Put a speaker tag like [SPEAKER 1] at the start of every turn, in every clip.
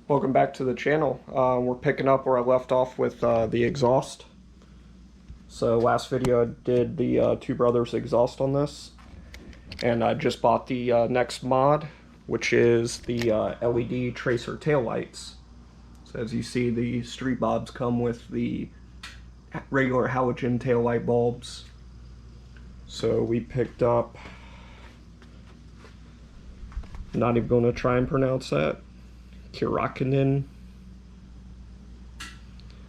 [SPEAKER 1] Welcome back to the channel. We're picking up where I left off with the exhaust. So last video I did the Two Brothers exhaust on this, and I just bought the next mod, which is the LED tracer taillights. So as you see, the Street Bobs come with the regular halogen taillight bulbs. So we picked up, I'm not even going to try and pronounce that, Kuryakyn.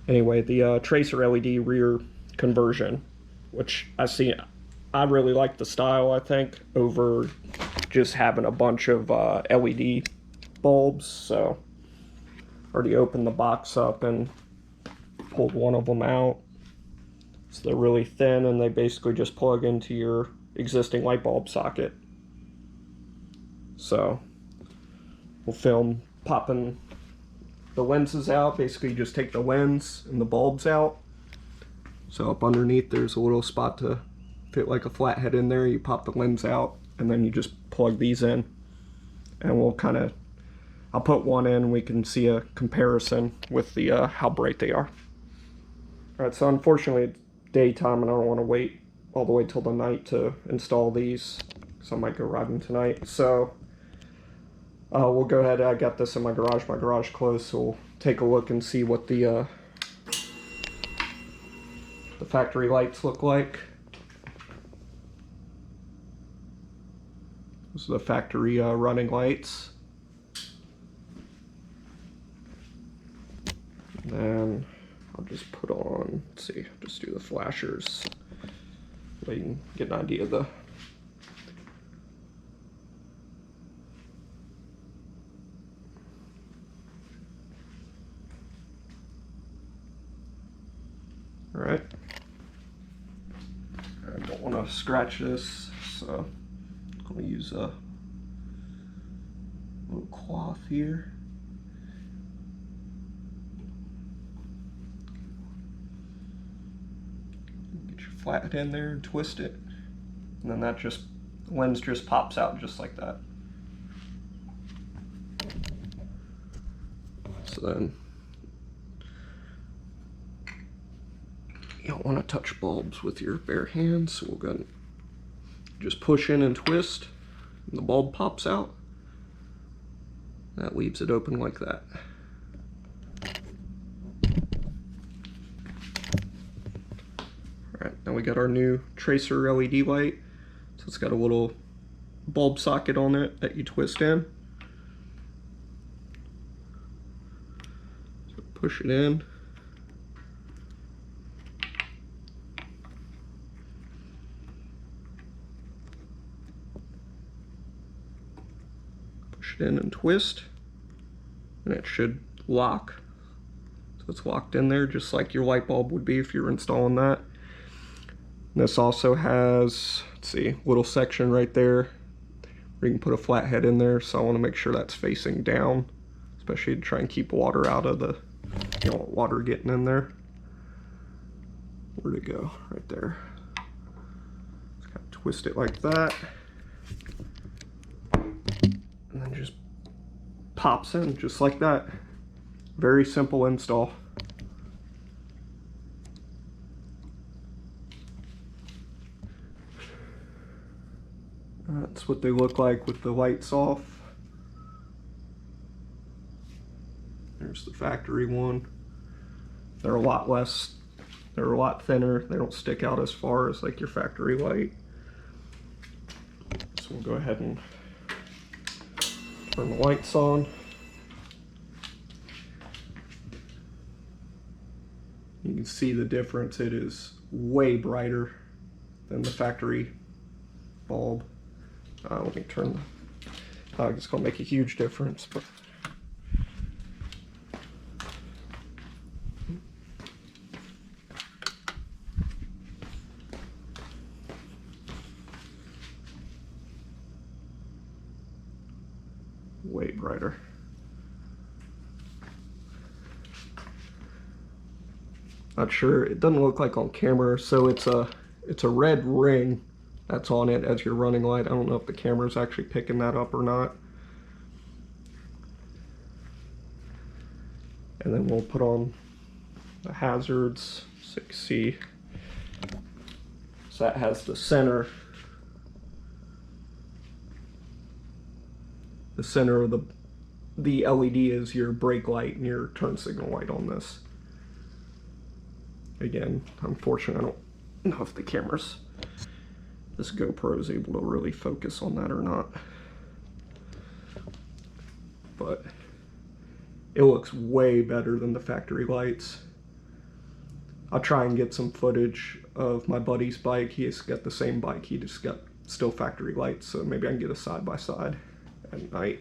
[SPEAKER 1] Anyway, the tracer LED rear conversion, which I really like the style, I think, over just having a bunch of LED bulbs. So already opened the box up and pulled one of them out. So they're really thin and they basically just plug into your existing light bulb socket. So we'll film popping the lenses out. Basically, you just take the lens and the bulbs out. So up underneath there's a little spot to fit like a flathead in there. You pop the lens out and then you just plug these in, and I'll put one in, we can see a comparison with the how bright they are. Alright, so unfortunately it's daytime and I don't want to wait all the way till the night to install these, so I might go riding tonight. So we'll go ahead. I got this in my garage closed, so we'll take a look and see what the factory lights look like. Those are the factory running lights. And then I'll just put on, let's see, just do the flashers so you can get an idea of the Alright, I don't want to scratch this, so I'm going to use a little cloth here. Get your flathead in there and twist it, and then the lens just pops out just like that. So then you don't want to touch bulbs with your bare hands, so we'll go and just push in and twist, and the bulb pops out. That leaves it open like that. Alright, now we got our new tracer LED light. So it's got a little bulb socket on it that you twist in. So push it in. In and twist, and it should lock. So it's locked in there just like your light bulb would be if you were installing that. And this also has, let's see, a little section right there where you can put a flathead in there, so I want to make sure that's facing down, especially to try and keep water out of the, you don't want water getting in there. Where'd it go? Right there. Just kind of twist it like that. And then just pops in just like that. Very simple install. That's what they look like with the lights off. There's the factory one. They're a lot thinner. They don't stick out as far as like your factory light. So we'll go ahead and turn the lights on. You can see the difference. It is way brighter than the factory bulb. Let me turn the, it's going to make a huge difference. But way brighter. Not sure, it doesn't look like on camera, so it's a red ring that's on it as your running light. I don't know if the camera's actually picking that up or not. And then we'll put on the hazards, 6C. So that has the center. The center of the LED is your brake light and your turn signal light on this. Again, unfortunately, I don't know if the camera's, this GoPro is able to really focus on that or not. But it looks way better than the factory lights. I'll try and get some footage of my buddy's bike. He's got the same bike, he just got still factory lights, so maybe I can get a side-by-side at night.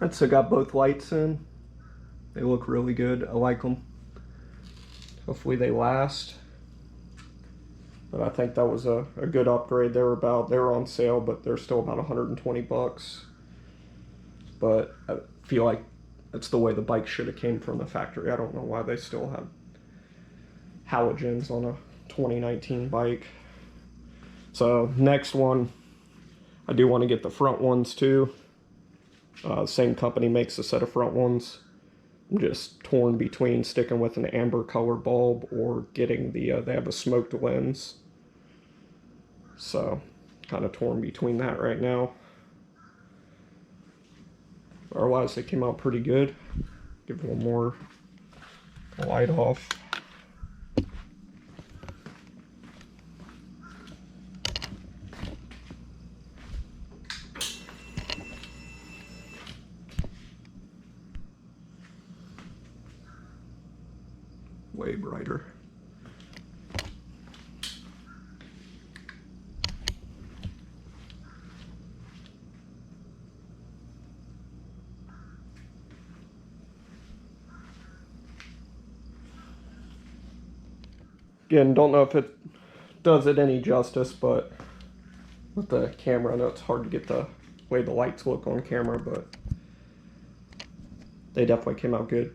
[SPEAKER 1] Alright, so got both lights in. They look really good. I like them. Hopefully they last. But I think that was a good upgrade. They were on sale, but they're still about 120 bucks. But I feel like that's the way the bike should have came from the factory. I don't know why they still have halogens on a 2019 bike. So next one, I do want to get the front ones too. Same company makes a set of front ones. I'm just torn between sticking with an amber color bulb or getting the, they have a smoked lens. So, kind of torn between that right now. Otherwise, they came out pretty good. Give one more light off. Way brighter. Again, don't know if it does it any justice, but with the camera, I know it's hard to get the way the lights look on camera, but they definitely came out good.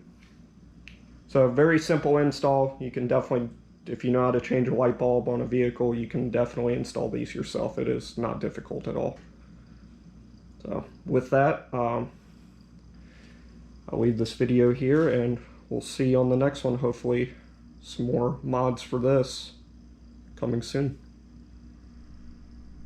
[SPEAKER 1] So very simple install. You can definitely, if you know how to change a light bulb on a vehicle, you can definitely install these yourself. It is not difficult at all. So with that, I'll leave this video here and we'll see you on the next one. Hopefully some more mods for this coming soon.